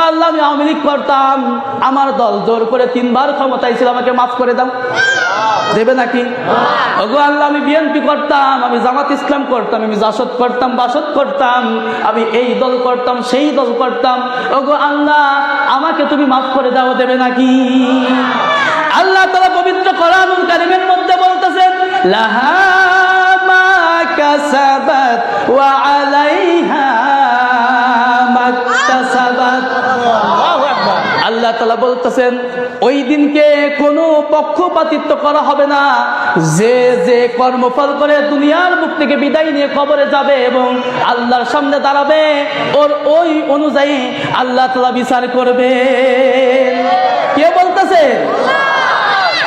আল্লাহ আমি আওয়ামী লীগ করতাম, আমার দল জোর করে 3 বার ক্ষমতায় ছিল, আমাকে মাফ করে দাও, দেবে নাকি? ওগো আল্লাহ আমি বিএনপি করতাম, আমি জামাত ইসলাম করতাম, আমি জাসদ করতাম, বাসদ করতাম, আমি এই দল করতাম, সেই দল করতাম, ওগো আল্লাহ আমাকে তুমি মাফ করে দাও, দেবে নাকি? আল্লাহ তাআলা পবিত্র কোরআনুল কারীমের মধ্যে বলতেছেন লাহা মা কাসাবাত ওয়া আলাইহা মাকতাসাবাত। আল্লাহ তাআলা বলতেছেন ওই দিনকে কোনো পক্ষপাতিত্ব করা হবে না, যে যে কর্মফল করে দুনিয়ার মুখ থেকে বিদায় নিয়ে কবরে যাবে এবং আল্লাহর সামনে দাঁড়াবে, ওর ওই অনুযায়ী আল্লাহ তাআলা বিচার করবে। কে বলতেছে?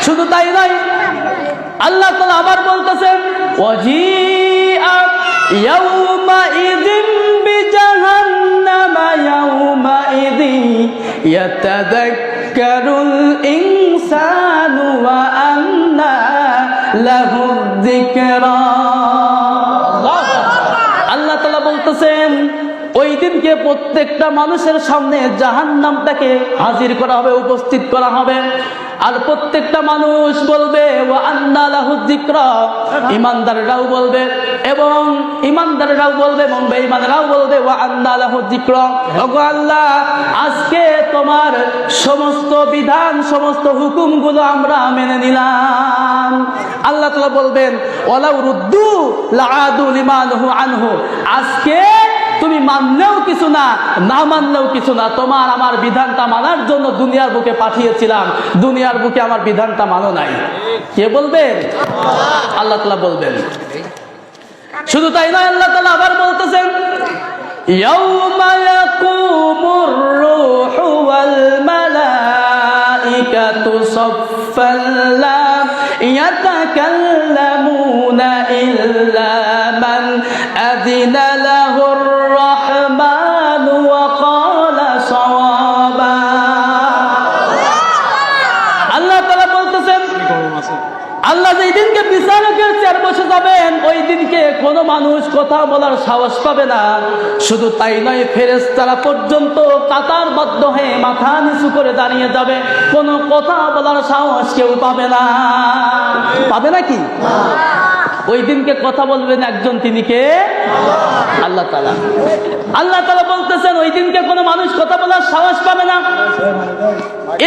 শুধু তাই নয়, আল্লাহ তাআলা আবার বলতেছেন ওয়াজিআ ইয়াউমাইযিন বিজাহান্নামা ইয়াউমাইযিন ইয়াতাযাক্কারুল ইনসানু ওয়া আন্না লাহুয যিকরা। আল্লাহ তাআলা বলতেছেন ওই দিনকে প্রত্যেকটা মানুষের সামনে জাহান্নামটাকে হাজির করা হবে, উপস্থিত করা হবে, আর প্রত্যেকটা মানুষ বলবে ওয়া আন্না লাহু যিকরা, ঈমানদাররাও বলবে এবং ঈমানদাররাও বলবে এবং বেঈমানরাও বলবে ওয়া আন্না লাহু যিকরা। ওগো আল্লাহ আজকে তোমার সমস্ত বিধান, সমস্ত হুকুমগুলো আমরা মেনে নিলাম। আল্লাহ তাআলা বলবেন ওয়ালাউ রুদ্দু লাআদু লিমা নাহু আনহু, আজকে তুমি মানলেও কিছু না, না মানলেও কিছু না, তোমার আমার বিধানটা মানার জন্য দুনিয়ার বুকে পাঠিয়েছিলাম, দুনিয়ার বুকে আমার বিধানটা মানো নাই। কে বলবেন? আল্লাহ তাআলা বলবেন। শুধু তাই নয়, আল্লাহ তাআলা আবার বলতেছেন ইয়াউমা ইয়াকুমুর রূহু ওয়াল মালাইকাতু সাফফান লা ইয়াতাকাল্লামুনা ইল্লা মান আযিনা লাহুর রাহমানু ওয়া ক্বালা সাওয়াবা। আল্লাহ তাআলা বলতেছেন আল্লাহ যেই দিনকে বিচারকের চেয়ার বসে যাবেন, ওই দিনকে কোনো মানুষ কথা বলার সাহস পাবে না। শুধু তাই নয়, ফেরেশতারা পর্যন্ত কাতারবদ্ধ হয়ে মাথা নিচু করে দাঁড়িয়ে যাবে, কোনো কথা বলার সাহস কেউ পাবে না। পাবে নাকি? ওই দিনকে কথা বলবেন একজন, তিনি কে? আল্লাহ তাআলা। আল্লাহ তাআলা বলতেছেন ওই দিনকে কোনো মানুষ কথা বলার সাহস পাবে না,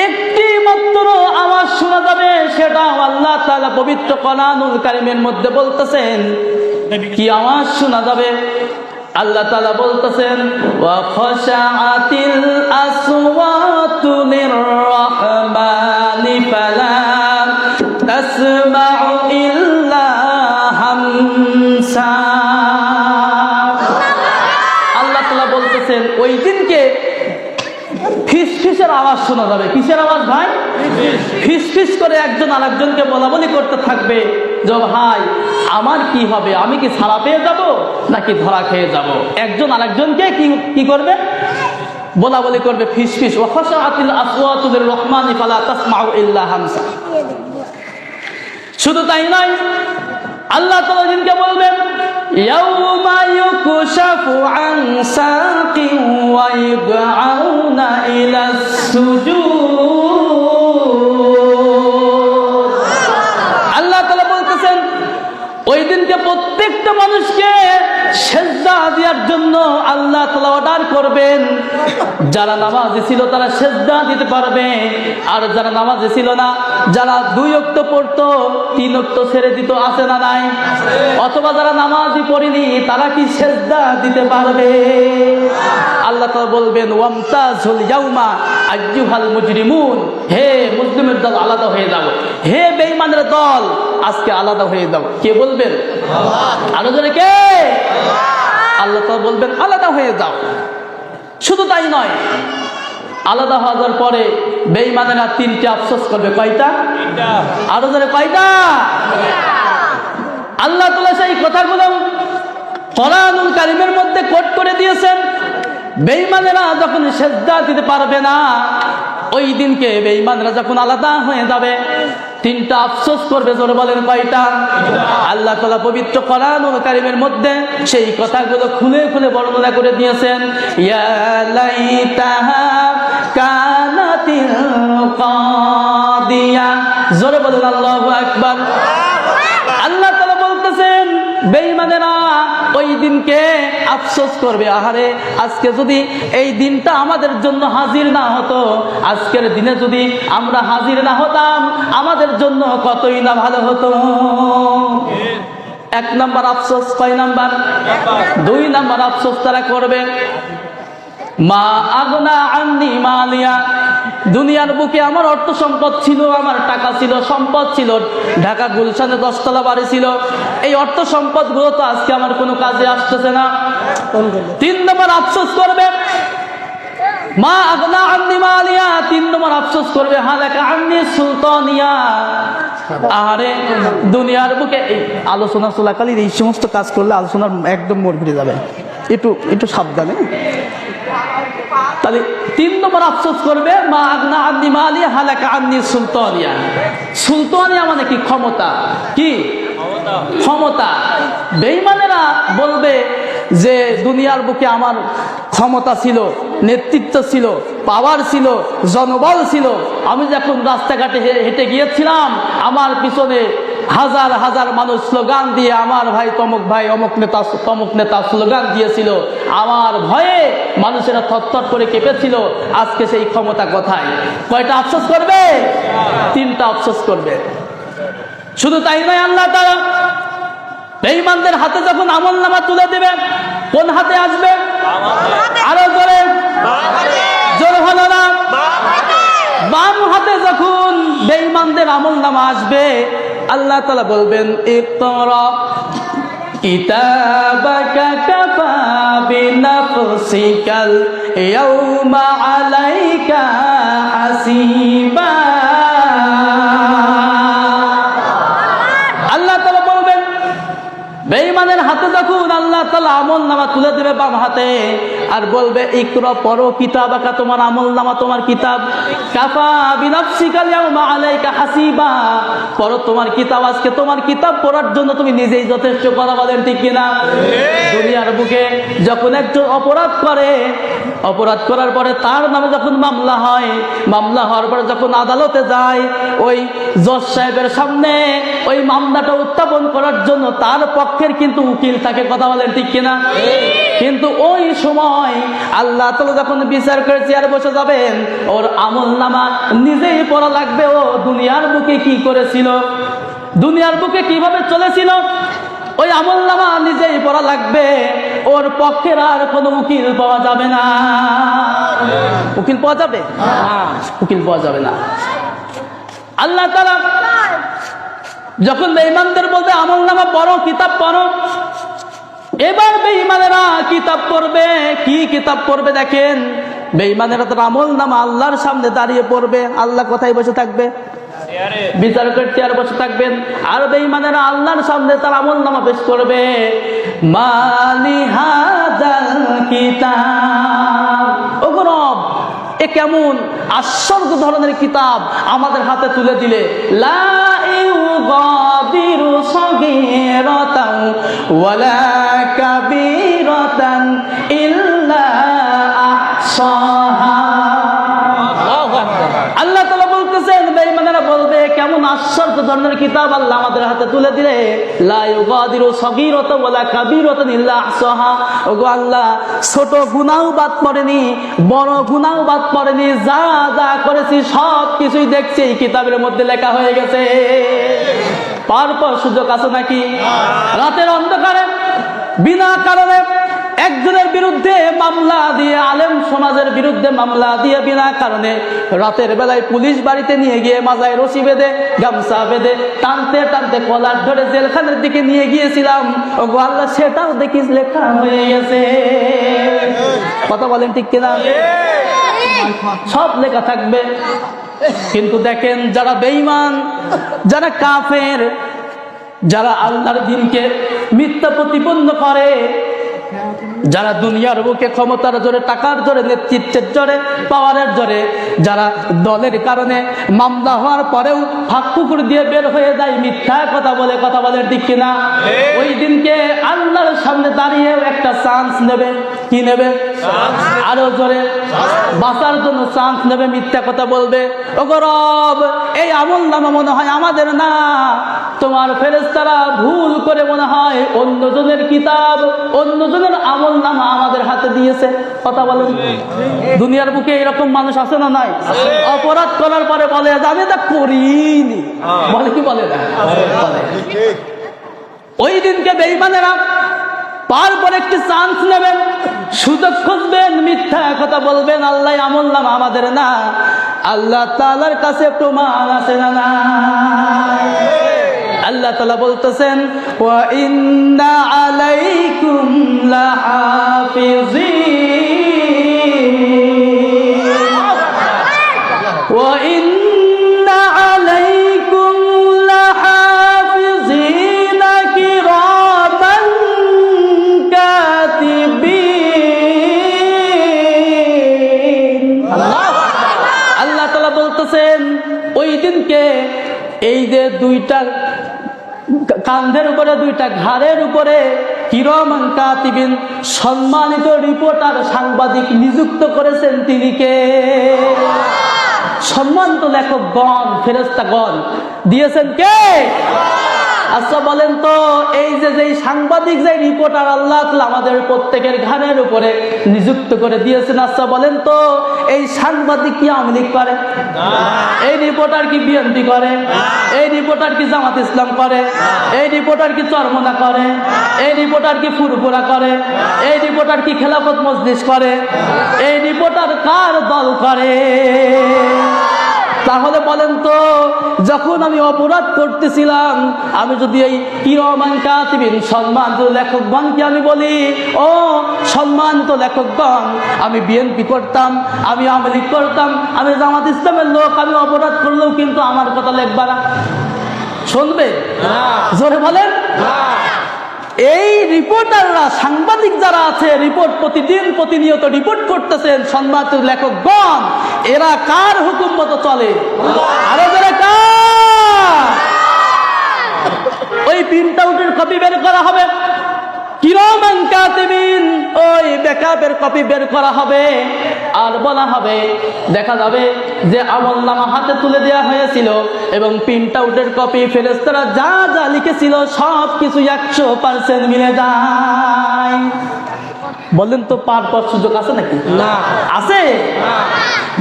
একটি মাত্র আওয়াজ শোনা যাবে, সেটা আল্লাহ তাআলা পবিত্র কোরআনুল কারীমের মধ্যে বলতেছেন। কি আওয়াজ শোনা যাবে? আল্লাহ তাআলা বলতেছেন ওয়া খাশাআতিল আসওয়াতু লির-রাহমানি ফালা তাসমাউ ইল্লা হামসা। আল্লাহ তাআলা বলতেছেন ওই দিনকে ফিসফিসের আওয়াজ শোনা যাবে। কিসের আওয়াজ ভাই? ফিসফিস করে একজন আরেকজনকে বলাবলি করতে থাকবে যে ভাই আমার কি হবে, আমি কি ছাড়া পেয়ে যাব নাকি ধরা খেয়ে যাব। একজন আরেকজনকে কি করবে? বলাবলি করবে, ফিসফিস। ওয়া খাশাআতিল আসওয়াতু লির-রাহমানি ফালা তাসমাউ ইল্লা হামসা। শুধু তাই নয়, আল্লাহ তাআলা দিনকে বলবেন ইয়াউমা ইউকশাফু আন সাকিন ওয়া ইদআউনা ইলাস সুজুদ। আল্লাহ তাআলা বলতেছেন ওই দিনকে প্রত্যেকটা মানুষকে সেজদা দেওয়ার জন্য আল্লাহ তাআলা অর্ডার করবেন। যারা নামাজি ছিল তারা সেজদা দিতে পারবে, আর যারা নামাজি ছিল না, যারা 2 ওয়াক্ত পড়তো 3 ওয়াক্ত ছেড়ে দিত, আছে না নাই? অথবা যারা নামাজি পড়েনি তারা কি সেজদা দিতে পারবে? আল্লাহ তাআলা বলবেন ওয়ামতাজুল ইয়াউমা আইয়ুহাল মুজরিমুন, হে মুসলিমের দল আলাদা হয়ে যাও, হে বেঈমানের দল আজকে আলাদা হয়ে যাও। কে বলবেন? আরো জোরে কে? আল্লাহ তাআলা বলবেন আলাদা হয়ে যাও। শুধু তাই নয়, আলাদা হওয়ার পরে বেঈমানেরা 3টে আফসোস করবে। কয়টা? আরো জোরে কয়টা? আল্লাহ তাআলা সেই কথাগুলো কোরআনুল কারীমের মধ্যে কোট করে দিয়েছেন। বেঈমানেরা যখন সেজদা দিতে পারবে না, ওই দিনকে বেঈমানরা যখন আলাদা হয়ে যাবে, 3টা আফসোস করবে। জোরে বলেন কয়টা? আল্লাহ তাআলা পবিত্র কোরআনুল কারীমের মধ্যে সেই কথাগুলো খুলে খুলে বর্ণনা করে দিয়েছেন। ইয়া লাইতাহা জোরে বলুন আল্লাহু আকবার। আল্লাহ তাআলা বলতেছেন বেঈমানেরা ওই দিনকে আফসোস করবে, আহারে আজকে যদি এই দিনটা আমাদের জন্য হাজির না হতো, আজকের দিনে যদি আমরা হাজির না হতাম আমাদের জন্য কতই না ভালো হতো। এক নাম্বার আফসোস, কয় নাম্বার? 2 নাম্বার আফসোস তারা করবে, মা আগনা আন্নি মালিয়া, দুনিয়ার বুকে আমার অর্থ সম্পদ ছিল, আমার টাকা ছিল, সম্পদ ছিল, ঢাকা গুলশানে 10 তলা বাড়ি ছিল, এই অর্থ সম্পদ গুলো তো আজকে আমার কোনো কাজে আসতেছে না। 3 নম্বর আফসোস করবে, মা আগনা আন্নি মালিয়া, 3 নম্বর আফসোস করবে হালাকা আন্নি সুলতানিয়া, আরে দুনিয়ার বুকে এই আলোচনা চলাকালীন এই সমস্ত কাজ করলে আলোচনার একদম মোড় ঘুরে যাবে, একটু সাবধানে। তাহলে 3 নম্বর আফসোস করবে, মা আগনা আন্নি মালিয়া হালাকা আন্নি সুলতানিয়া। সুলতানিয়া মানে কি? ক্ষমতা। কি ক্ষমতা? বেঈমানেরা বলবে যে দুনিয়ার বুকে আমার ক্ষমতা ছিল, নেতৃত্ব ছিল, পাওয়ার ছিল, জনবল ছিল, আমি যখন রাস্তাঘাটে হেঁটে গিয়েছিলাম আমার পিছনে হাজার হাজার মানুষ স্লোগান দিয়ে আমার ভাই অমুক নেতা তমুক নেতা স্লোগান দিয়েছিল, আমার ভয়ে মানুষেরা থরথর করে কেঁপেছিল, আজকে সেই ক্ষমতা কোথায়? কয়টা আফসোস করবে? 3টা আফসোস করবে। শুধু তাই নয়, আল্লাহ তাআলা বেঈমানদের হাতে যখন আমলনামা তুলে দিবে, কোন হাতে আসবে? আরো জোরে, জোরে হলো না? বাম হাতে যখন বেঈমানদের আমলনামা আসবে, আল্লাহ তাআলা বলবেন ইকরা কিতাবাকা কাফা বিনাফসিকাল ইয়াউমা আলাইকা হাসিবা। আল্লাহ তাআলা বলবেন বেঈমানের হাতে যখন আল্লাহ তাআলা আমলনামা তুলে দেবে বাম হাতে, আর বলবে ইকরা, পড়ো, কিতাবাকা, তোমার আমলনামা, তোমার কিতাব, কাফা বিনাফসিকাল ইয়াউমা আলাইকা হাসিবা, পড়ো তোমার কিতাব, আজকে তোমার কিতাব পড়ার জন্য তুমি নিজেই যথেষ্ট। কথা বলেন ঠিক কিনা? দুনিয়ার বুকে যখন একজন অপরাধ করে, অপরাধ করার পরে তার নামে যখন মামলা হয়, মামলা হওয়ার পরে যখন আদালতে যায়, ওই জজ সাহেবের সামনে ওই মামলাটা উত্থাপন করার জন্য তার পক্ষের কিন্তু উকিল থাকে। কথা বলেন ঠিক কিনা? কিন্তু ওই সময় আল্লাহ তাআলা যখন বিচার করে চেয়ারে বসে যাবেন, ওর আমলনামা নিজেই পড়া লাগবে, ও দুনিয়ার বুকে কি করেছিল, দুনিয়ার বুকে কিভাবে চলেছিল, ওই আমলনামা নিজেই পড়া লাগবে। ওর পক্ষের আর কোনো উকিল পাওয়া যাবে না। উকিল পাওয়া যাবে? উকিল পাওয়া যাবে না। আল্লাহ তাআলা যখন বেঈমানদের বলবে আমলনামা পড়ো, কিতাব পড়ো, এবার বেঈমানেরা কিতাব পড়বে। কি কিতাব পড়বে? দেখেন, বেঈমানেরা তার আমলনামা আল্লাহর সামনে দাঁড়িয়ে পড়বে। আল্লাহ কোথায় বসে থাকবে? বিচার করতে আর বসে থাকবেন। আর বেঈমানেরা আল্লাহর সামনে তার আমলনামা পেশ করবে। মালি হাযাল কিতাব, ওগো রব, এ কেমন আশ্চর্য ধরনের কিতাব আমাদের হাতে তুলে দিলে। লা ইউগাদিরু সাগীরাতান ওয়ালা কাবীরাতান ইল্লা আহসাহা। আল্লাহ তাআলা বলতেছেন বেঈমানেরা বলবে কেমন আশ্চর্য ধরনের কিতাব আল্লাহ আমাদের হাতে তুলে দিলে। লা ইউগাদিরু সাগীরাতান ওয়ালা কাবীরাতান ইল্লা আহসাহা। ওগো আল্লাহ, ছোট গুনাহও বাদ পড়েনি, বড় গুনাহও বাদ পড়েনি, যা যা করেছি সব কিছুই দেখছি এই কিতাবের মধ্যে লেখা হয়ে গেছে। পারপর সুযোগ আছে নাকি? রাতের অন্ধকারে বিনা কারণে একজনের বিরুদ্ধে মামলা দিয়ে, আলেম সমাজের বিরুদ্ধে মামলা দিয়ে বিনা কারণে রাতের বেলায় পুলিশ বাড়িতে নিয়ে গিয়ে মাজায় রশি বেঁধে, গামছা বেঁধে, টানতে টানতে কলার ধরে জেলখানার দিকে নিয়ে গিয়েছিলাম। ওগো আল্লাহ, সেটাও দেখি লেখা হয়ে গেছে। কথা বলেন ঠিক কিনা? সব লেখা থাকবে। কিন্তু দেখেন, যারা বেঈমান, যারা কাফের, যারা আল্লাহর দ্বীনকে মিথ্যা প্রতিপন্ন করে, যারা দুনিয়ার বুকে ক্ষমতার জোরে, টাকার জোরে, নেতৃত্বের জোরে, পাওয়ারের জোরে, যারা দলের কারণে মামলা হওয়ার পরেও ফাঁক পুকুর দিয়ে বের হয়ে যায়, মিথ্যা কথা বলে, কথা বলে ঠিক কিনা? ওই দিনকে আল্লাহর সামনে দাঁড়িয়েও একটা চান্স নেবে। কি নেবে? আরো জোরে, বাঁচার জন্য চান্স নেবে, মিথ্যা কথা বলবে। ওগো রব, এই আমলনামা মনে হয় আমাদের না, তোমার ফেরেশতারা ভুল করে মনে হয় অন্যজনের কিতাব, অন্যজনের আমলনামা আমাদের হাতে দিয়েছে। কথা বলেন, দুনিয়ার বুকে এরকম মানুষ আছে না নাই? অপরাধ করার পরে বলে আমি তা করিনি, বলে কি বলে না? বলে। ওই দিনকে বেঈমানেরা পার পরে একটি চান্স নেবেন, সুযোগ খুঁজবেন, মিথ্যা কথা বলবেন, আল্লাহ আমলনামা আমাদের না, আল্লাহ তাআলার কাছে প্রমাণ আছে না না? আল্লাহ তাআলা বলতেছেন ওয়া ইন্না আলাইকুম লাহাফিজিন, ওয়া ইন্না আলাইকুম লাহাফিজিন কিরামান কাতিবিন। আল্লাহ তাআলা বলতেছেন ওই দিনকে এই যে দুইটা কাঁধের উপরে, দুইটা ঘাড়ের উপরে কিরামান কাতিবিন, সম্মানিত রিপোর্টার, সাংবাদিক নিযুক্ত করেছেন। তিনি কে? সম্মানিত লেখকগণ, ফেরেশতাগণ দিয়েছেন কে? আচ্ছা বলেন তো, এই যে সাংবাদিক, যে রিপোর্টার আল্লাহ তাআলা আমাদের প্রত্যেকের ঘাড়ের উপরে নিযুক্ত করে দিয়েছেন, আচ্ছা বলেন তো এই সাংবাদিক কি আওয়ামী লীগ করে? এই রিপোর্টার কি বিএনপি করে? এই রিপোর্টার কি জামাত ইসলাম করে? এই রিপোর্টার কি চরমনা করে? এই রিপোর্টার কি ফুরফুরা করে? এই রিপোর্টার কি খেলাফত মজলিস করে? এই রিপোর্টার কার দল করে? তাহলে বলেন তো, যখন আমি অপরাধ করতেছিলাম, আমি যদি এই কিরামান কাতিবিন, সম্মানিত লেখকগণকে আমি বলি, ও সম্মানিত লেখকগণ, আমি বিএনপি করতাম, আমি আওয়ামী লীগ করতাম, আমি জামাত ইসলামের লোক, আমি অপরাধ করলেও কিন্তু আমার কথা লিখবা না, শুনবে? জোরে বলেন। এই রিপোর্টাররা, সাংবাদিক যারা আছে, রিপোর্ট প্রতিদিন প্রতিনিয়ত রিপোর্ট করতেছেন, সম্মানিত লেখকগণ, এরা কার হুকুম মতো চলে? আরো যারা কার? ওই প্রিন্ট আউটের কপি বের করা হবে, কিরামান কাতিবিন, ওই ব্যাকআপের কপি বের করা হবে, আর বলা হবে, দেখা যাবে যে আমলনামা হাতে তুলে দেওয়া হয়েছিল এবং প্রিন্ট আউটের কপি, ফেরেশতারা যা যা লিখেছিল সব কিছু 100% মিলে যায়। বলেন তো পার পর সুযোগ আছে নাকি? না, আছে।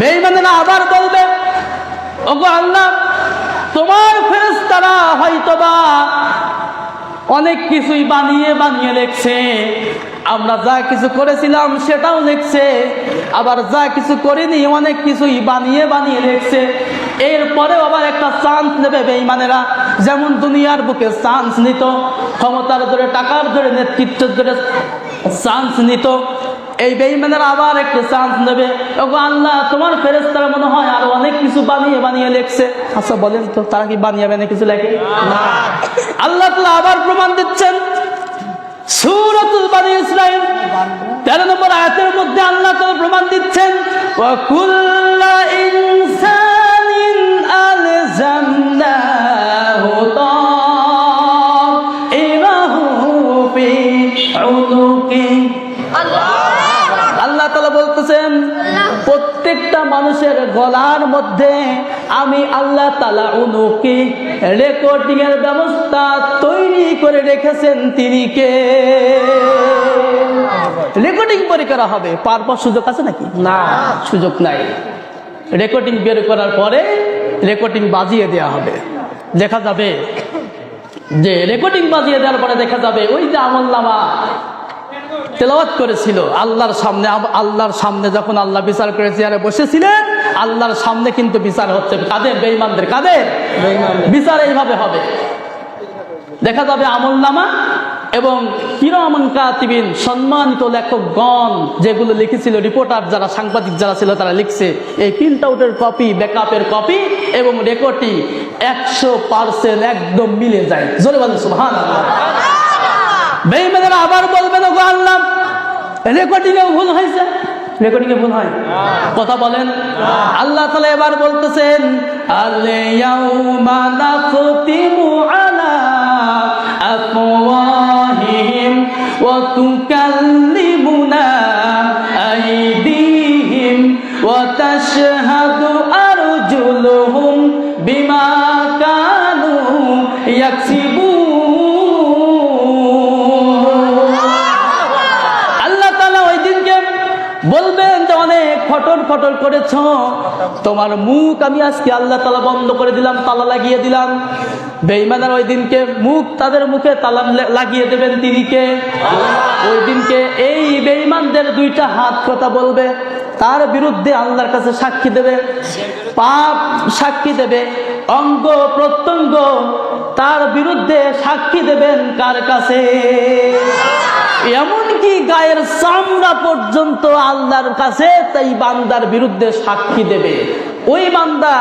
বেঈমানেরা আবার বলবে, ওগো আল্লাহ, তোমার ফেরেশতারা হয়তোবা অনেক কিছুই বানিয়ে বানিয়ে লিখছে, আমরা যা কিছু করেছিলাম সেটাও লিখছে, আবার যা কিছু করিনি অনেক কিছুই বানিয়ে বানিয়ে লিখছে। এরপরেও আবার একটা চান্স নেবে বেঈমানেরা, যেমন দুনিয়ার বুকে চান্স নিত, ক্ষমতার জোরে, টাকার জোরে, নেতৃত্বের জোরে চান্স নিত। এই বেঈমানেরা আবার একটা চান্স নেবে, ওগো আল্লাহ, তোমার ফেরেশতারা মনে হয় আরো অনেক কিছু বানিয়ে বানিয়ে লিখছে। আচ্ছা বলেন তো, তারা কি বানিয়ে বানিয়ে কিছু লেখে? না। আল্লাহ তাআলা আবার প্রমাণ দিচ্ছেন সূরাতুল বনী ইসরাঈল 13 নম্বর আয়াতের মধ্যে আল্লাহ তাআলা প্রমাণ দিচ্ছেন, ওয়া কুল্লা ইনসানিন আলজামনাহু তাইরাহু ফি উনুকি। আল্লাহ তাআলা বলতেছেন, প্রত্যেকটা মানুষের গলার মধ্যে আমি আল্লাহ তাআলা উনুকি, রেকর্ডিং এর ব্যবস্থা তৈরি করে রেখেছেন। তিনি কে? রেকর্ডিং পরে করা হবে, পারপর সুযোগ আছে নাকি? না, সুযোগ নাই। রেকর্ডিং বের করার পরে রেকর্ডিং বাজিয়ে দেওয়া হবে, দেখা যাবে যে রেকর্ডিং বাজিয়ে দেওয়ার পরে দেখা যাবে ওই যে আমলনামা তেলাওয়াত করেছিল আল্লাহর সামনে, আল্লাহর সামনে যখন আল্লাহ বিচার করে চেয়ারে বসেছিলেন, আল্লাহর সামনে কিন্তু বিচার হচ্ছে। কাদের? বেঈমানদের। কাদের? বিচার এইভাবে হবে, দেখা যাবে আমলনামা এবং কিরামান কাতিবিন, সম্মানিত লেখকগণ যেগুলো লিখেছিল, রিপোর্টার যারা, সাংবাদিক যারা ছিল, তারা লিখছে। এই প্রিন্ট আউটের কপি, ব্যাকআপের কপি এবং রেকর্ডিং 100% একদম মিলে যায়। জোরে বলেন সুবহানাল্লাহ। বেঈমানেরা আবার বলবেন, ওগো আল্লাহ, রেকর্ডিং এও ভুল হয়েছে। রেকর্ডিং এ ভুল হয়? কথা বলেন। আল্লাহ তাআলা এবার বলতেছেন, আল ইয়াউমা নাখতিমু আলা আফওয়াহিহিম ওয়া তুকাল্লিমুনা তাশহাদু আরজুলুহুম বিমা কানু ইয়াকসিবুন। আল্লাহ তাআলা ওই দিনকে বলবেন যে অনেক ফটর ফটর করেছ, তোমার মুখ আমি আজকে আল্লাহ তাআলা বন্ধ করে দিলাম, তালা লাগিয়ে দিলাম। বেঈমানরা ওই দিনকে মুখ, তাদের মুখে তালা লাগিয়ে দেবেন তিনি কে? ওই দিনকে এই বেঈমানদের দুইটা হাত কথা বলবে, তার বিরুদ্ধে আল্লাহর কাছে সাক্ষী দেবে, পাপ সাক্ষী দেবে, অঙ্গ প্রত্যঙ্গ তার বিরুদ্ধে সাক্ষী দেবেন কার কাছে? এমনকি গায়ের চামড়া পর্যন্ত আল্লাহর কাছে তাই বান্দার বিরুদ্ধে সাক্ষী দেবে। ওই বান্দা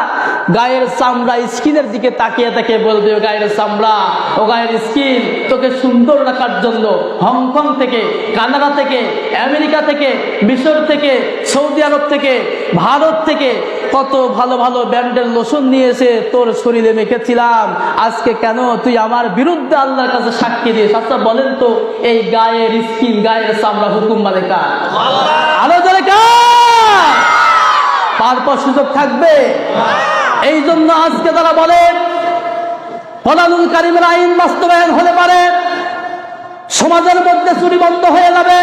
গায়ের চামড়া স্কিনের দিকে তাকিয়ে তাকিয়ে বলবে, ও গায়ের চামড়া, ও গায়ের স্কিন, তোকে সুন্দর রাখার জন্য হংকং থেকে, কানাডা থেকে, আমেরিকা থেকে, মিশর থেকে, সৌদি আরব থেকে, ভারত থেকে কত ভালো ভালো ব্র্যান্ডের লোশন নিয়ে এসে তোর শরীরে মেখেছিলাম, আজকে কেন তুই আমার বিরুদ্ধে আল্লাহর কাছে সাক্ষী দিস? আচ্ছা বলেন তো, এই গায়ের স্কিন, গায়ের চামড়া হুকুম মানে কার? আরো জোরে কার? তারপর সুযোগ থাকবে। এই জন্য আজকে তারা বলে কোরআনুল কারীমের আইন বাস্তবায়ন হলে পারে সমাজের মধ্যে চুরি বন্ধ হয়ে যাবে,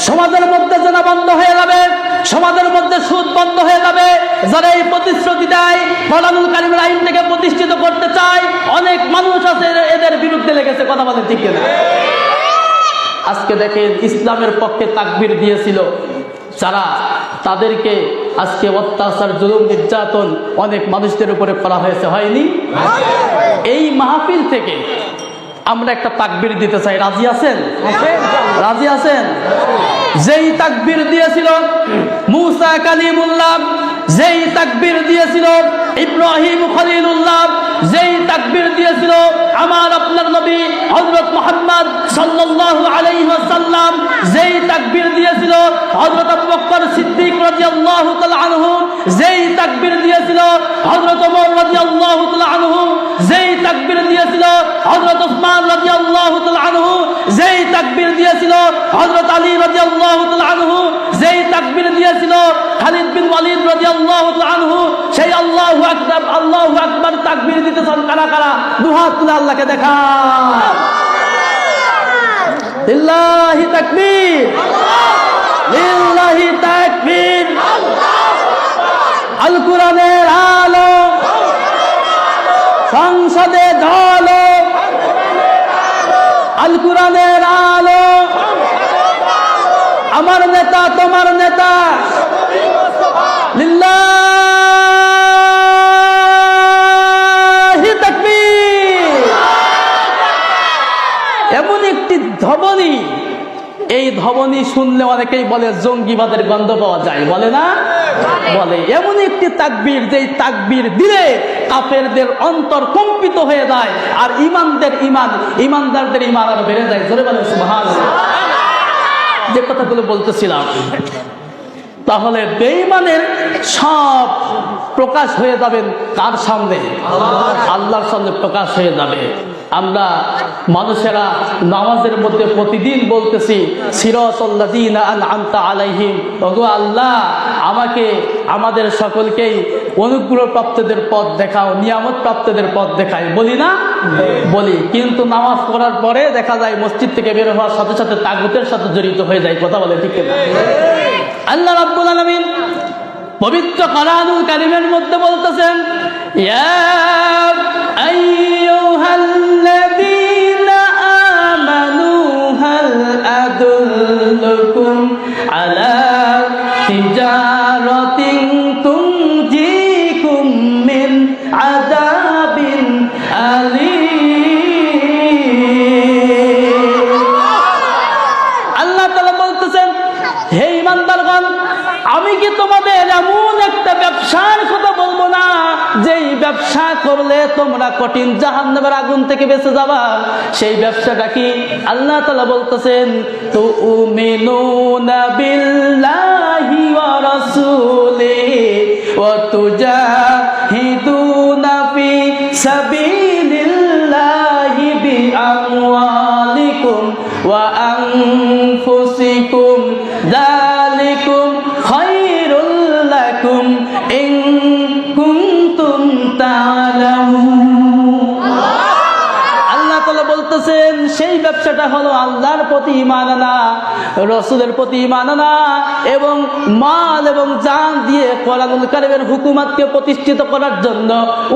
সমাজের মধ্যে জেনা বন্ধ হয়ে যাবে, সমাজের মধ্যে সুদ বন্ধ হয়ে যাবে। যারা এই প্রতিশ্রুতি দেয়, কোরআনুল কারীমের আইনটাকে প্রতিষ্ঠিত করতে চায়, অনেক মানুষ আছে এদের বিরুদ্ধে লেগেছে। কথা বলে ঠিক না? আজকে দেখেন ইসলামের পক্ষে তাকবীর দিয়েছিল যারা, তাদেরকে আজকে অত্যাচার, জুলুম, নির্যাতন অনেক মানুষদের উপরে করা হয়েছে, হয়নি? এই মাহফিল থেকে আমরা একটা তাকবীর দিতে চাই, রাজি আছেন? রাজি আছেন? যেই তাকবীর দিয়েছিল মুসা কালিমুল্লাহ, যেই তাকবীর দিয়েছিল ইব্রাহিম খলিলুল্লাহ, যেই তাকবীর দিয়েছিল আমার আপনার নবী হযরত মুহাম্মদ সাল্লাল্লাহু আলাইহি ওয়াসাল্লাম, যেই তাকবীর দিয়েছিল হযরত আবু বকর সিদ্দিক রাদিয়াল্লাহু তাআলা আনহু, যেই তাকবীর দিয়েছিল হযরত ওমর রাদিয়াল্লাহু তাআলা আনহু, যেই তাকবীর দিয়েছিল হযরত উসমান রাদিয়াল্লাহু তাআলা আনহু, যেই তাকবীর দিয়েছিল হযরত আলী রাদিয়াল্লাহু তাআলা আনহু, যেই তাকবীর দিয়েছিল খালিদ বিন ওয়ালিদ রাদিয়াল্লাহু তাআলা আনহু, সেই আল্লাহু আকবার, আল্লাহু আকবার তাকবীর দিতেছেন কারা কারা? দুহাত তুলে আল্লাহকে দেখান। লিল্লাহি তাকবীর, লিল্লাহি তাকবীর। আল কোরআনের আলো সংসদে ঝালো, আল কোরআনের আলো, আমার নেতা তোমার নেতা, লিল্লাহি তাকবীর। এমন একটি ধ্বনি, এই ধ্বনি শুনলে অনেকেই বলে জঙ্গিবাদের গন্ধ পাওয়া যায়, বলে না? বলে। এমন একটি তাকবীর, যেই তাকবীর দিলে কাফেরদের অন্তর কম্পিত হয়ে যায়, আর ইমানদারদের ইমান আরো বেড়ে যায়। জোরে বলে সুবহানাল্লাহ। যে কথাগুলো বলতেছিলাম, তাহলে বেঈমানের সব প্রকাশ হয়ে যাবেন কার সামনে? আল্লাহর সামনে প্রকাশ হয়ে যাবে। আমরা মানুষেরা নামাজের মধ্যে প্রতিদিন বলতেছি সিরাতাল্লাযীনা আন'আমতা আলাইহিম, ওগো আল্লাহ আমাকে, আমাদের সকলকেই অনুগ্রহ প্রাপ্তদের পথ দেখাও, নিয়ামত প্রাপ্তদের পথ দেখাই, বলি না? বলি। কিন্তু নামাজ পড়ার পরে দেখা যায় মসজিদ থেকে বের হওয়ার সাথে সাথে তাগুতের সাথে জড়িত হয়ে যায়। কথা বলে ঠিক না? আল্লাহ রাব্বুল আলামিন পবিত্র কোরআনুল কারীমের মধ্যে বলতেছেন, ইয়া আইয়ুহাল্লাযীনা আমানু হাল আদুল্লুকুম আলা তিজারাতিন তুনজিকুম মিন আযাবিন আলীম। আল্লাহ তাআলা বলতেছেন, হে ঈমানদারগণ, আমি কি তোমাদের এমন একটা ব্যবসার কথা বলবো না, যেই ব্যবসা করলে তোমরা কঠিন জাহান্নামের আগুন থেকে বেঁচে যাবা? সেই ব্যবসাটা কি? আল্লাহ তাআলা বলতেছেন, তুমিনুনা বিল্লাহি ওয়া রাসূলিহি ওয়া তুজাহিদুনা ফি সাবিলিল্লাহি বিআমওয়ালিকুম ওয়া আনফুসিকুম, যালিকুম খায়রুল লাকুম সেটা হলো আল্লাহর প্রতি ঈমান আনা, রাসূলের প্রতি ঈমান আনা এবং মাল এবং জান দিয়ে কোরআনুল কারীমের হুকুমাতকে প্রতিষ্ঠিত করার জন্য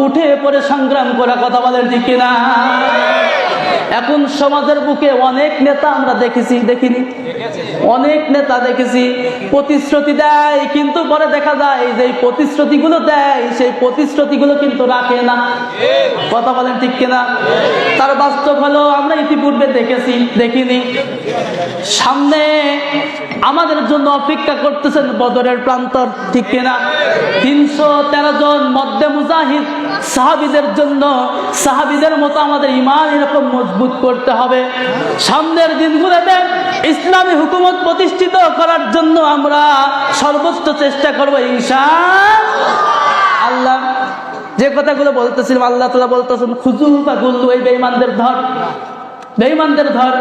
উঠে পড়ে সংগ্রাম করা। কথা বলেন ঠিক কিনা? এখন সমাজের বুকে অনেক নেতা আমরা দেখিনি, অনেক নেতা দেখেছি প্রতিশ্রুতি দেয়, কিন্তু পরে দেখা যায় যে প্রতিশ্রুতিগুলো দেয় সেই প্রতিশ্রুতিগুলো কিন্তু রাখে না। কথা বলেন ঠিক কিনা? তার বাস্তব হলো আমরা ইতিপূর্বে দেখিনি। সামনে আমাদের জন্য অপেক্ষা করতেছেন বদরের প্রান্তর, ঠিক কিনা? 313 জন মধ্যে মুজাহিদ সাহাবীদের জন্য, সাহাবীদের মতো আমাদের ঈমান এরকম মজবুত করতে হবে। সামনের দিনগুলোতে ইসলামী হুকুমত প্রতিষ্ঠিত করার জন্য আমরা সর্বোচ্চ চেষ্টা করব ইনশাআল্লাহ। যে কথাগুলো বলতেছিলাম, আল্লাহ তাআলা বলতেছেন খুযু ফাগুল্লু, এই বেঈমানদের ধর, বেঈমানদের ধর,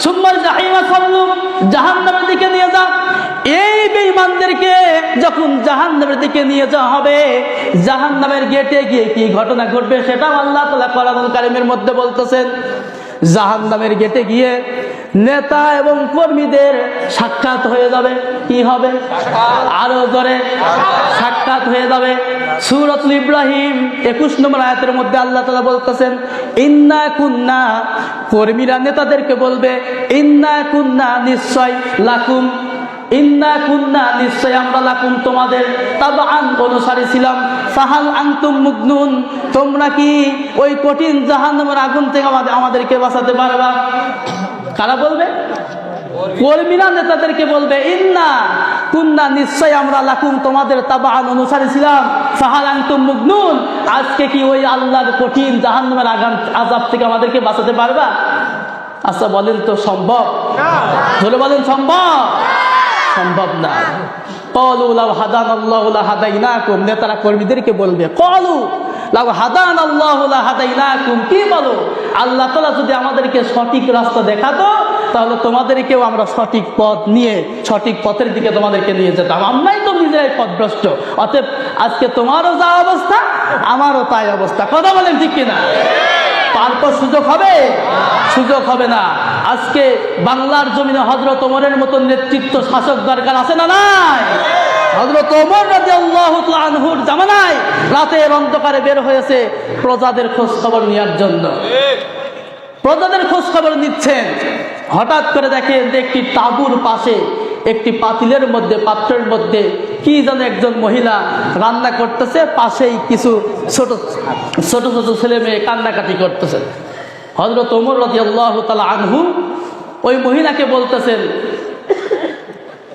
সুম্মাল জাহিমা সাল্লু, জাহান্নামের দিকে নিয়ে যা। এই বেঈমানদেরকে যখন জাহান্নামের দিকে নিয়ে যাওয়া হবে, জাহান্নামের গেটে গিয়ে কি ঘটনা ঘটবে সেটাও আল্লাহ তাআলা কোরআনুল কারীমের মধ্যে বলতেছেন। জাহান্নামের গেটে গিয়ে নেতা এবং কর্মীদের সাক্ষাৎ হয়ে যাবে। কি হবে? আরো জোরে সাক্ষাৎ হয়ে যাবে। সূরাতুল ইব্রাহিম 21 নম্বর আয়াতের মধ্যে আল্লাহ তাআলা বলতেছেন ইন্না কুন্না, কর্মীরা নেতাদেরকে বলবে ইন্না কুন্না, নিশ্চয়, লাকুম, ইন্না কুন্না, নিশ্চয় আমরা, লাকুম তোমাদের, তাবাআন অনুসারী ছিলাম, ফাহাল আনতুম মুগনুন, তোমরা কি ওই কঠিন জাহান্নামের আগুন থেকে আমাদেরকে বাঁচাতে পারবা? কারা বলবে? কর্মীরা নেতাদেরকে বলবে ইন্না কুন্না, নিশ্চয় আমরা, লাকুম তোমাদের, তাবাআন অনুসারী ছিলাম, ফাহাল আনতুম মুগনুন, আজকে কি ওই আল্লাহর কঠিন জাহান্নামের আযাব থেকে আমাদেরকে বাঁচাতে পারবা? আচ্ছা বলেন তো সম্ভব? ধরে বলেন সম্ভব? সম্ভব না। ক্বালু লাউ হাদানাল্লাহু লাহাদাইনাকুম, নেতারা কর্মীদেরকে বলবে ক্বালু লাউ হাদানাল্লাহু লাহাদাইনাকুম, কি বলো, আল্লাহ তাআলা যদি আমাদেরকে সঠিক রাস্তা দেখাতো তাহলে তোমাদেরকেও আমরা সঠিক পথ নিয়ে সঠিক পথের দিকে তোমাদেরকে নিয়ে যেতাম। আমরাই তো নিজেরাই পথভ্রষ্ট, অতএব আজকে তোমারও যা অবস্থা আমারও তাই অবস্থা। কথা বলেন ঠিক কিনা? তারপর সুযোগ হবে? সুযোগ হবে না। আজকে বাংলার জমিনে হযরত ওমরের মতো নেতৃত্ব শাসক দরকার আছে না নাই? হযরত ওমর রাদিয়াল্লাহু তাআলা আনহুর জামানায় রাতের অন্ধকারে বের হয়েছে প্রজাদের খোঁজ খবর নেওয়ার জন্য। প্রজাদের খোঁজ খবর নিচ্ছেন, হঠাৎ করে দেখেন যে একটি তাঁবুর পাশে একটি পাতিলের মধ্যে, পাত্রের মধ্যে কি যেন একজন মহিলা রান্না করতেছে, পাশেই কিছু ছোট ছোট ছোট ছেলে মেয়ে কান্নাকাটি করতেছে। হযরত ওমর রাদিয়াল্লাহু তাআলা আনহু ওই মহিলাকে বলতেছেন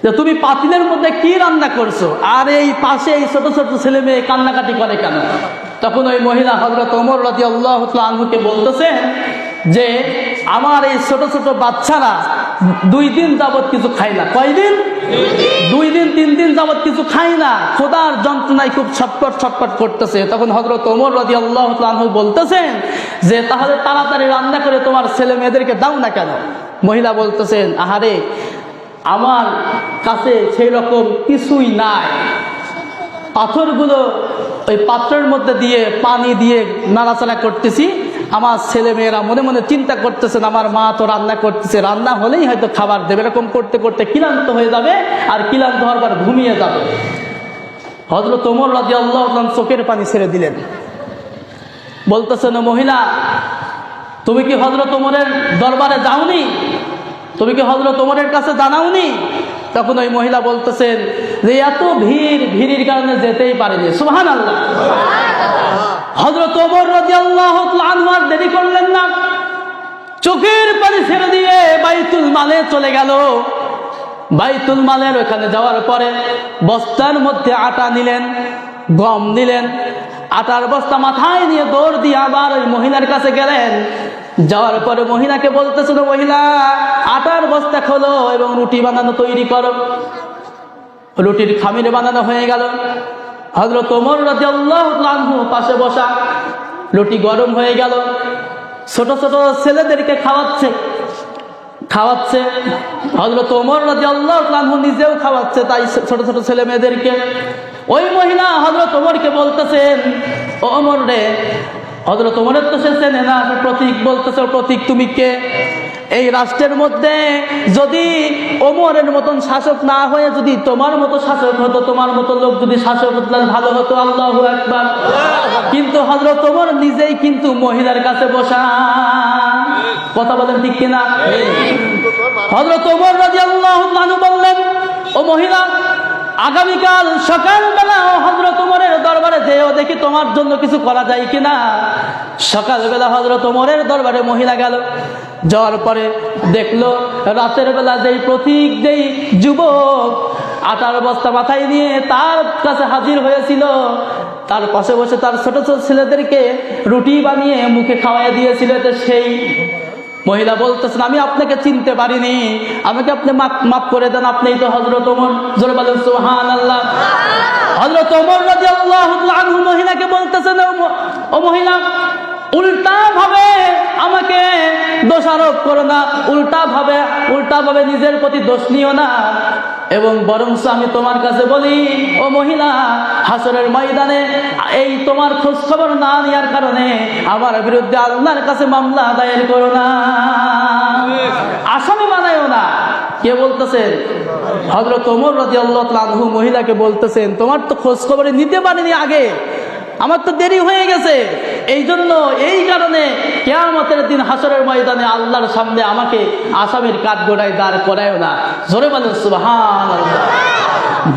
যে তুমি পাতিলের মধ্যে কি রান্না করছো, আর এই পাশে এই ছোট ছোট ছেলে মেয়ে কান্নাকাটি করে কেন? তখন ওই মহিলা হযরত ওমর রাদিয়াল্লাহু তাআলা আনহুকে বলতেছেন যে আমার এই ছোট ছোট বাচ্চারা 2 দিন যাবত কিছু খায় না। কয়দিন? 2 দিন 3 দিন যাবত কিছু খায় না, খোদার যন্ত্রণায় খুব ছটপট ছটপট করতেছে। তখন হযরত ওমর রাদিয়াল্লাহু তাআলা আনহু বলতেছেন যে তাহলে তাড়াতাড়ি রান্না করে তোমার ছেলে মেয়েদেরকে দাও না কেন? মহিলা বলতেছেন আহারে, আমার কাছে সেই রকম কিছুই নাই। পাথরগুলো ওই পাত্রের মধ্যে দিয়ে পানি দিয়ে নাড়াচাড়া করতেছি, আমার ছেলে মেয়েরা মনে মনে চিন্তা করতেছেন আমার মা তো রান্না করতেছে, রান্না হলেই হয়তো খাবার দেবে। এরকম করতে করতে ক্লান্ত হয়ে যাবে, আর ক্লান্ত হওয়ার পর ঘুমিয়ে যাবে। হযরত ওমর রাদিয়াল্লাহু তাআলা চোখের পানি ছেড়ে দিলেন, বলতেছেন মহিলা তুমি কি হযরত ওমরের দরবারে যাওনি? তুমি কি হযরত ওমরের কাছে জানাওনি? তখন ওই মহিলা বলতেছেন যে এত ভিড়ের কারণে যেতেই পারিনি। সুবহানাল্লাহ। হযরত ওমর রাদিয়াল্লাহু তাআলা আনহু আর দেরি করলেন না, চোখের পানি ছেড়ে দিয়ে বাইতুল মালে চলে গেল। বাইতুল মালের ওখানে যাওয়ার পরে বস্তার মধ্যে আটা নিলেন, গম নিলেন, আটার বস্তা মাথায় নিয়ে দৌড় দিয়ে আবার ওই মহিলার কাছে গেলেন। যাওয়ার পরে মহিলাকে বলতেছিল মহিলা আটার বস্তা খোলো এবং রুটি বানানো তৈরি করো। রুটির খামির বানানো হয়ে গেল। হযরত ওমর রাদিয়াল্লাহু তাআলা আনহু পাশে বসা, রুটি গরম হয়ে গেল, ছোট ছোট ছেলেদেরকে খাওয়াচ্ছে। হযরত ওমর রাদিয়াল্লাহু তাআলা আনহু নিজেও খাওয়াচ্ছে, তাই ছোট ছোট ছেলে মেয়েদেরকে। ওই মহিলা হযরত ওমরকে বলতেছেন ও ওমর রে, হযরত ওমরের তো সে চেনে না, প্রতীক বলতেছে প্রতীক তুমি কে? এই রাষ্ট্রের মধ্যে যদি ওমরের মতন শাসক না হয়ে যদি তোমার মতো শাসক হতো, তোমার মতো লোক যদি শাসক হতো ভালো হতো। আল্লাহু আকবার। কিন্তু হযরত ওমর নিজেই কিন্তু মহিলার কাছে বসা। কথা বলেন ঠিক কিনা? হযরত ওমর রাদিয়াল্লাহু আনহু বললেন, ও মহিলা, আগামীকাল সকালবেলা হযরত ওমরের দরবারে যেও, দেখি তোমার জন্য কিছু করা যায় কিনা। সকালবেলা হযরত ওমরের দরবারে মহিলা গেল। যাওয়ার পরে দেখলো রাতের বেলা যেই প্রতীক, যেই যুবক আটার বস্তা মাথায় নিয়ে তার কাছে হাজির হয়েছিল, তার পাশে বসে তার ছোট ছোট ছেলেদেরকে রুটি বানিয়ে মুখে খাওয়াই দিয়েছিল, এটা সেই মহিলা বলতেছেন, আমি আপনাকে চিনতে পারিনি, আমাকে আপনি মাফ করে দেন, আপনিই তো হযরত ওমর। জোরে বলেন সুবহানাল্লাহ। হযরত ওমর রাদিয়াল্লাহু আনহু মহিলাকে বলতেছেন, ও মহিলা, উল্টা ভাবে আমাকে দোষারোপ করো না, উল্টা ভাবে নিজের প্রতি দোষ নিও না, এবং বরঞ্চ আমি তোমার কাছে বলি, ও মহিলা, হাসরের ময়দানে এই তোমার খোঁজ খবর না নেওয়ার কারণে আমার বিরুদ্ধে আল্লাহর কাছে মামলা দায়ের করো না, আসামি বানায়ও না। কে বলতেছেন? হযরত ওমর রাদিয়াল্লাহু আনহু মহিলাকে বলতেছেন, তোমার তো খোঁজ খবর নিতে পারিনি আগে, আমার তো দেরি হয়ে গেছে, এই জন্য এই কারণে কিয়ামতের দিন হাসরের ময়দানে আল্লাহর সামনে আমাকে আসামির কাঠগড়ায় দাঁড় করায়ও না। জোরে বলেন সুবহানাল্লাহ।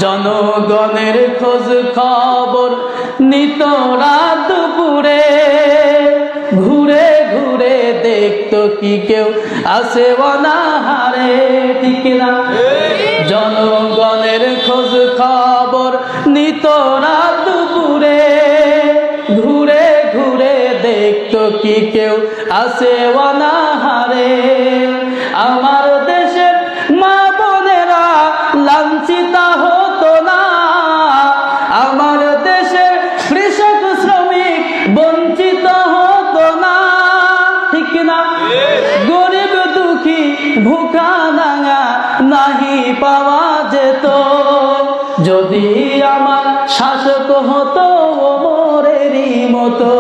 জনগণের খোঁজ খবর নিত রাত দুপুরে, ঘুরে ঘুরে দেখতো কি কেউ আসে অনাহারে। ঠিক না? জনগণের খোঁজ খবর নিত রাত দুপুরে, ঘুরে ঘুরে দেখতো কি কেউ আসে অনাহারে। আমার দেশের মা বোনেরা লাঞ্ছিত হতো না, আমার দেশের কৃষক শ্রমিক বঞ্চিত হতো না। ঠিক না? গরিব দুঃখী ভুখা নাঙা নাহি পাওয়া যেত, যদি আমার শাসক হতো ওমরেরই মতো,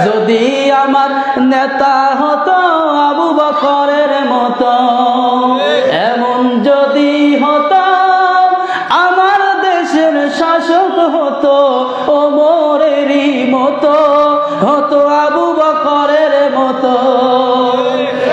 যদি আমার নেতা হতো আবু বকরের মতো।